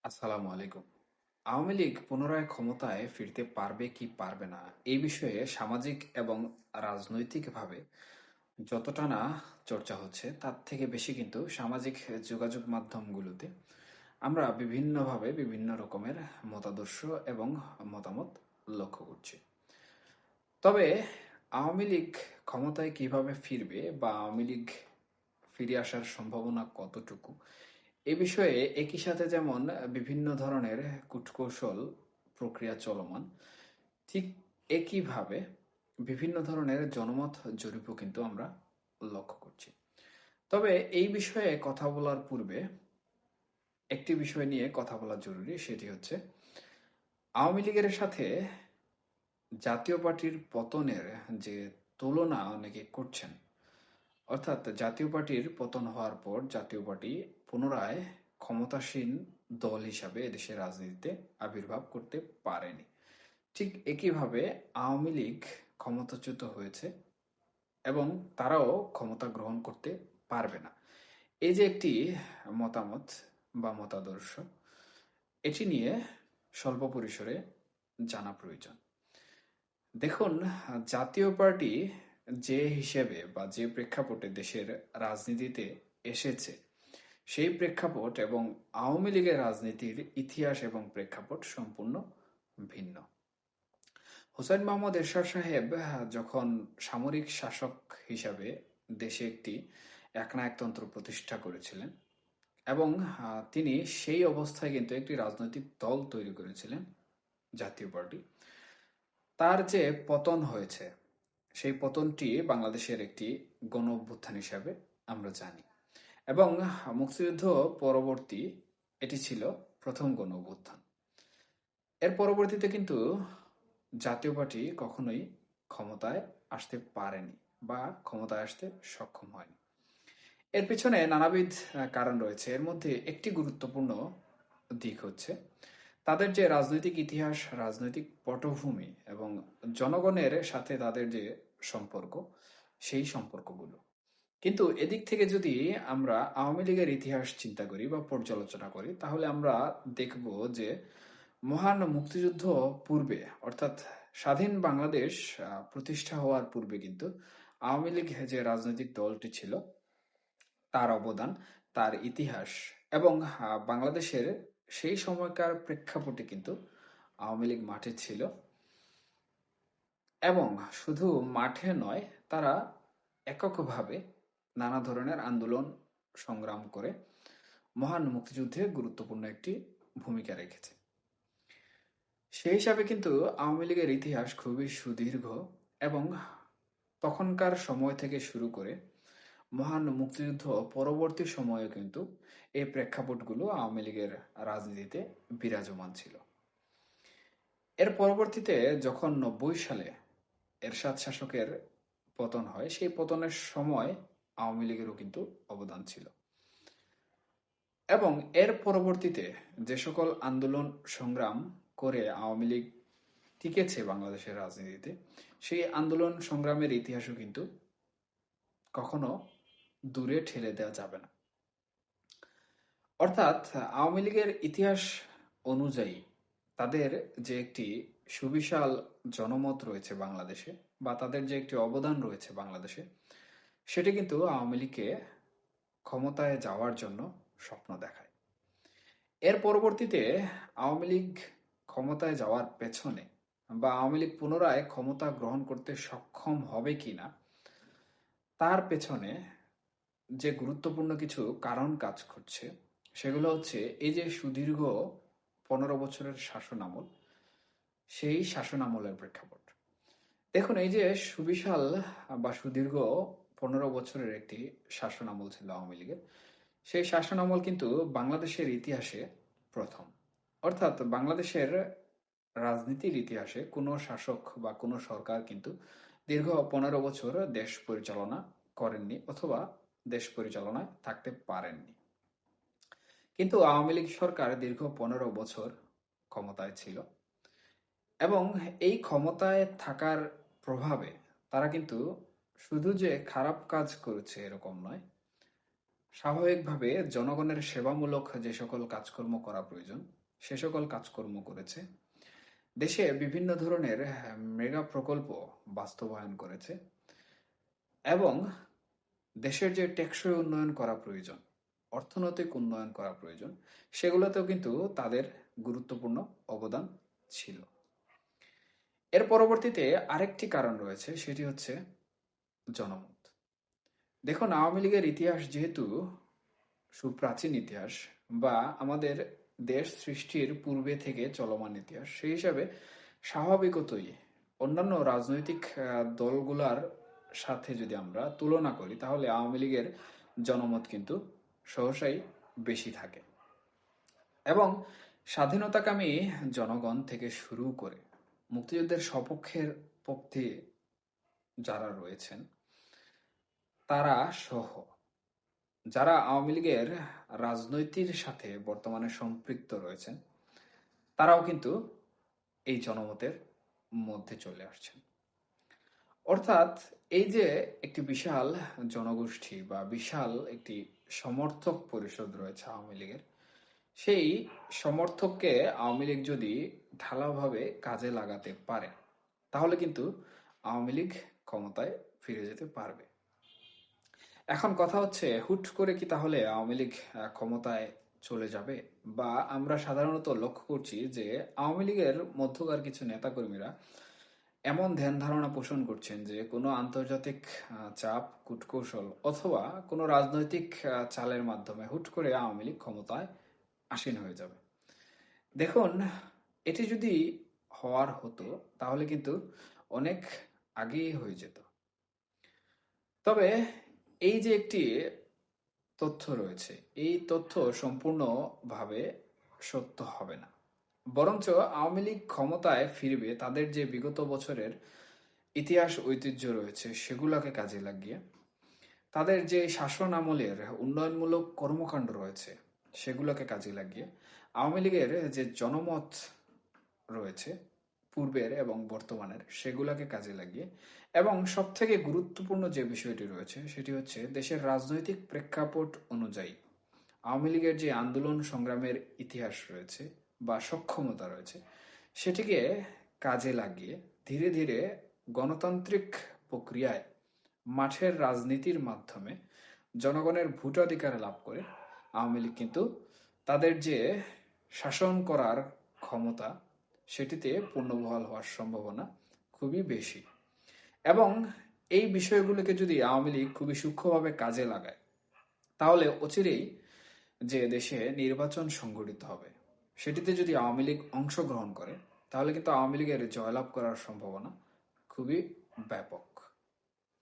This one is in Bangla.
আসসালামু আলাইকুম। আওয়ামী লীগ পুনরায় ক্ষমতায় ফিরতে পারবে কি পারবে না এই বিষয়ে সামাজিক এবং রাজনৈতিকভাবে যতটা না চর্চা হচ্ছে তার থেকে বেশি কিন্তু সামাজিক যোগাযোগ মাধ্যমগুলোতে আমরা বিভিন্নভাবে বিভিন্ন রকমের মতাদর্শ এবং মতামত লক্ষ্য করছি। তবে আওয়ামী লীগ ক্ষমতায় কিভাবে ফিরবে বা আওয়ামী লীগ ফিরে আসার সম্ভাবনা কতটুকু এ বিষয়ে একই সাথে যেমন বিভিন্ন ধরনের কূটকৌশল প্রক্রিয়া চলমান, ঠিক একইভাবে বিভিন্ন ধরনের জনমত জরিপও কিন্তু আমরা লক্ষ্য করছি। তবে এই বিষয়ে কথা বলার পূর্বে একটি বিষয় নিয়ে কথা বলা জরুরি, সেটি হচ্ছে আওয়ামী লীগের সাথে জাতীয় পার্টির পতনের যে তুলনা অনেকে করছেন, অর্থাৎ জাতীয় পার্টির পতন হওয়ার পর জাতীয় পার্টি পুনরায় ক্ষমতাসীন দল হিসাবে এদেশের রাজনীতিতে আবির্ভাব করতে পারেনি। ঠিক একইভাবে আওয়ামী লীগ ক্ষমতাচ্যুত হয়েছে এবং তারাও ক্ষমতা গ্রহণ করতে পারবে না। এই যে একটি মতামত বা মতাদর্শ, এটি নিয়ে স্বল্প পরিসরে জানা প্রয়োজন। দেখুন, জাতীয় পার্টি যে হিসেবে বা যে প্রেক্ষাপটে দেশের রাজনীতিতে এসেছে, সেই প্রেক্ষাপট এবং আওয়ামী লীগের রাজনীতির ইতিহাস এবং প্রেক্ষাপট সম্পূর্ণ ভিন্ন। হুসাইন মোহাম্মদ এরশাদ সাহেব যখন সামরিক শাসক হিসাবে দেশে একটি একনায়কতন্ত্র প্রতিষ্ঠা করেছিলেন এবং তিনি সেই অবস্থায় কিন্তু একটি রাজনৈতিক দল তৈরি করেছিলেন, জাতীয় পার্টি। তার যে পতন হয়েছে, সেই পতনটি বাংলাদেশের একটি গণ অভ্যুত্থান হিসাবে আমরা জানি এবং মুক্তিযুদ্ধ পরবর্তী এটি ছিল প্রথম গণ অভ্যুত্থান। এর পরবর্তীতে কিন্তু জাতীয় পার্টি কখনোই ক্ষমতায় আসতে পারেনি বা ক্ষমতায় আসতে সক্ষম হয়নি। এর পিছনে নানাবিধ কারণ রয়েছে। এর মধ্যে একটি গুরুত্বপূর্ণ দিক হচ্ছে তাদের যে রাজনৈতিক ইতিহাস, রাজনৈতিক পটভূমি এবং জনগণের সাথে তাদের যে সম্পর্ক, সেই সম্পর্কগুলো। কিন্তু এদিক থেকে যদি আমরা আওয়ামী লীগের ইতিহাস চিন্তা করি বা পর্যালোচনা করি, তাহলে আমরা দেখব যে মহান মুক্তিযুদ্ধ পূর্বে, অর্থাৎ স্বাধীন বাংলাদেশ প্রতিষ্ঠা হওয়ার পূর্বে কিন্তু আওয়ামী লীগ যে রাজনৈতিক দলটি ছিল, তার অবদান, তার ইতিহাস এবং বাংলাদেশের সেই সময়কার প্রেক্ষাপটে কিন্তু আওয়ামী লীগ মাঠে ছিল এবং শুধু মাঠে নয়, তারা এককভাবে নানা ধরনের আন্দোলন সংগ্রাম করে মহান মুক্তিযুদ্ধে গুরুত্বপূর্ণ একটি ভূমিকা রেখেছে। সেই হিসাবে কিন্তু আওয়ামী লীগের ইতিহাস খুবই সুদীর্ঘ এবং তখনকার সময় থেকে শুরু করে মহান মুক্তিযুদ্ধ পরবর্তী সময়েও কিন্তু এই প্রেক্ষাপটগুলো আওয়ামী লীগের রাজনীতিতে বিরাজমান ছিল। এর পরবর্তীতে যখন 90 সালে এরশাদ শাসকের পতন হয়, সেই পতনের সময় আওয়ামী লীগেরও কিন্তু অবদান ছিল এবং এর পরবর্তীতে যে সকল আন্দোলন সংগ্রাম করে আওয়ামী লীগ টিকেছে বাংলাদেশের রাজনীতিতে, সেই আন্দোলন সংগ্রামের ইতিহাসও কিন্তু কখনো দূরে ঠেলে দেওয়া যাবে না। অর্থাৎ আওয়ামী লীগের ইতিহাস অনুযায়ী তাদের যে একটি সুবিশাল জনমত রয়েছে বাংলাদেশে বা তাদের যে একটি অবদান রয়েছে বাংলাদেশে, সেটি কিন্তু আওয়ামী লীগকে ক্ষমতায় যাওয়ার জন্য স্বপ্ন দেখায়। এর পরবর্তীতে আওয়ামী লীগ ক্ষমতায় যাওয়ার পেছনে বা আওয়ামী লীগ পুনরায় ক্ষমতা গ্রহণ করতে সক্ষম হবে কিনা, তার পেছনে যে গুরুত্বপূর্ণ কিছু কারণ কাজ করছে, সেগুলো হচ্ছে এই যে সুদীর্ঘ 15 বছরের শাসন আমল, সেই শাসন আমলের প্রেক্ষাপট। দেখুন, এই যে সুবিশাল বা সুদীর্ঘ 15 বছরের একটি শাসন আমল ছিল আওয়ামী লীগের, সেই শাসন আমল কিন্তু বাংলাদেশের ইতিহাসে প্রথম। অর্থাৎ বাংলাদেশের রাজনীতির ইতিহাসে কোনো শাসক বা কোনো সরকার কিন্তু দীর্ঘ 15 বছর দেশ পরিচালনা করেননি অথবা দেশ পরিচালনায় থাকতে পারেননি। কিন্তু আওয়ামী লীগ সরকার দীর্ঘ 15 বছর ক্ষমতায় ছিল এবং এই ক্ষমতায় থাকার প্রভাবে তারা কিন্তু শুধু যে খারাপ কাজ করেছে এরকম নয়, স্বাভাবিকভাবে জনগণের সেবামূলক যে সকল কাজকর্ম করা প্রয়োজন সে সকল কাজকর্ম করেছে। দেশে বিভিন্ন ধরনের মেগা প্রকল্প বাস্তবায়ন করেছে এবং দেশের যে টেকসই উন্নয়ন করা প্রয়োজন, অর্থনৈতিক উন্নয়ন করা প্রয়োজন, সেগুলোতেও কিন্তু তাদের গুরুত্বপূর্ণ অবদান ছিল। এর পরবর্তীতে আরেকটি কারণ রয়েছে, সেটি হচ্ছে জনমত। দেখুন, আওয়ামী লীগের ইতিহাস যেহেতু সুপ্রাচীন ইতিহাস বা আমাদের দেশ সৃষ্টির পূর্বে থেকে চলমান ইতিহাস, সেই হিসাবে স্বাভাবিকতই অন্যান্য রাজনৈতিক দলগুলার সাথে যদি আমরা তুলনা করি তাহলে আওয়ামী লীগের জনমত কিন্তু সহসাই বেশি থাকে। এবং স্বাধীনতাকামী জনগণ থেকে শুরু করে মুক্তিযুদ্ধের সপক্ষের পক্ষে যারা রয়েছেন তারা সহ যারা আওয়ামী লীগের রাজনৈতিক সাথে বর্তমানে সম্পৃক্ত রয়েছেন তারাও কিন্তু এই জনমতের মধ্যে চলে আসছেন। অর্থাৎ এই যে একটি বিশাল জনগোষ্ঠী বা বিশাল একটি সমর্থক পরিষদ রয়েছে আওয়ামী লীগের, সেই সমর্থককে আওয়ামী লীগ যদি ঢালাওভাবে কাজে লাগাতে পারে তাহলে কিন্তু আওয়ামী লীগ ক্ষমতায় ফিরে যেতে পারবে। এখন কথা হচ্ছে, হুট করে কি তাহলে আওয়ামী লীগ ক্ষমতায় চলে যাবে? বা আমরা সাধারণত লক্ষ্য করছি যে আওয়ামী লীগের মধ্যকার কিছু নেতাকর্মীরা এমন ধ্যান ধারণা পোষণ করছেন যে কোনো আন্তর্জাতিক চাপ, কূটকৌশল অথবা কোনো রাজনৈতিক চালের মাধ্যমে হুট করে আওয়ামী লীগ ক্ষমতায় আসীন হয়ে যাবে। দেখুন, এটি যদি হওয়ার হতো তাহলে কিন্তু অনেক আগেই হয়ে যেত। তবে এই যে একটি তথ্য রয়েছে, এই তথ্য সম্পূর্ণভাবে সত্য হবে না। বরঞ্চ আওয়ামী লীগ ক্ষমতায় ফিরবে তাদের যে বিগত বছরের ইতিহাস ঐতিহ্য রয়েছে সেগুলোকে কাজে লাগিয়ে, তাদের যে শাসন আমলের উন্নয়নমূলক কর্মকাণ্ড রয়েছে সেগুলোকে কাজে লাগিয়ে, আওয়ামী লীগের যে জনমত রয়েছে পূর্বের এবং বর্তমানের সেগুলোকে কাজে লাগিয়ে, এবং সব থেকে গুরুত্বপূর্ণ যে বিষয়টি রয়েছে সেটি হচ্ছে দেশের রাজনৈতিক প্রেক্ষাপট অনুযায়ী আওয়ামী লীগের যে আন্দোলন সংগ্রামের ইতিহাস রয়েছে বা সক্ষমতা রয়েছে সেটিকে কাজে লাগিয়ে ধীরে ধীরে গণতান্ত্রিক প্রক্রিয়ায় মাঠের রাজনীতির মাধ্যমে জনগণের ভোটাধিকার লাভ করে আওয়ামী লীগ কিন্তু তাদের যে শাসন করার ক্ষমতা সেটিতে পূর্ণবহাল হওয়ার সম্ভাবনা খুবই বেশি। এবং এই বিষয়গুলোকে যদি আওয়ামী লীগ খুবই সূক্ষ্মভাবে কাজে লাগায় তাহলে অচিরেই যে দেশে নির্বাচন সংঘটিত হবে সেটিতে যদি আওয়ামী লীগ অংশগ্রহণ করে তাহলে কিন্তু আওয়ামী লীগের জয়লাভ করার সম্ভাবনা খুবই ব্যাপক।